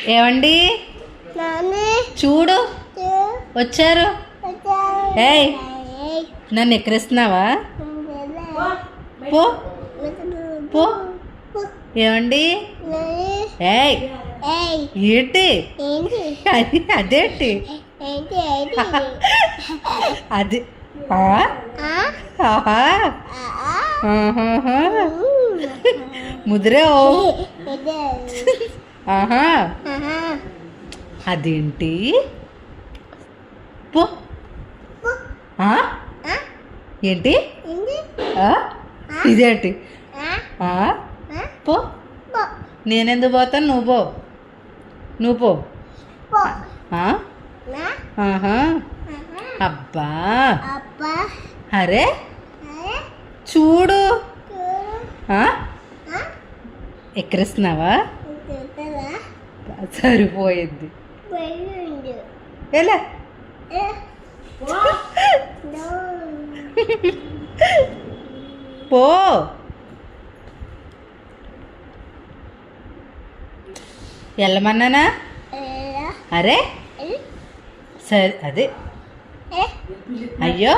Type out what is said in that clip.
ఏమండి చూడు వచ్చారు. ఏయ్ నన్ను ఎక్కరిస్తున్నావా? పో పో. ఏమండి? ఏయ్ ఏంటి అదేంటి అది? ముద్రే అదేంటి? పో. ఏంటి ఇదేంటి? పో. నేనెందుకు పోతాను? నువ్వు పో. అబ్బా అరే చూడు ఎక్కరిస్తున్నావా? సరిపోయింది. ఎలా పో. వెళ్ళమన్నానా? అరే సరే అదే అయ్యో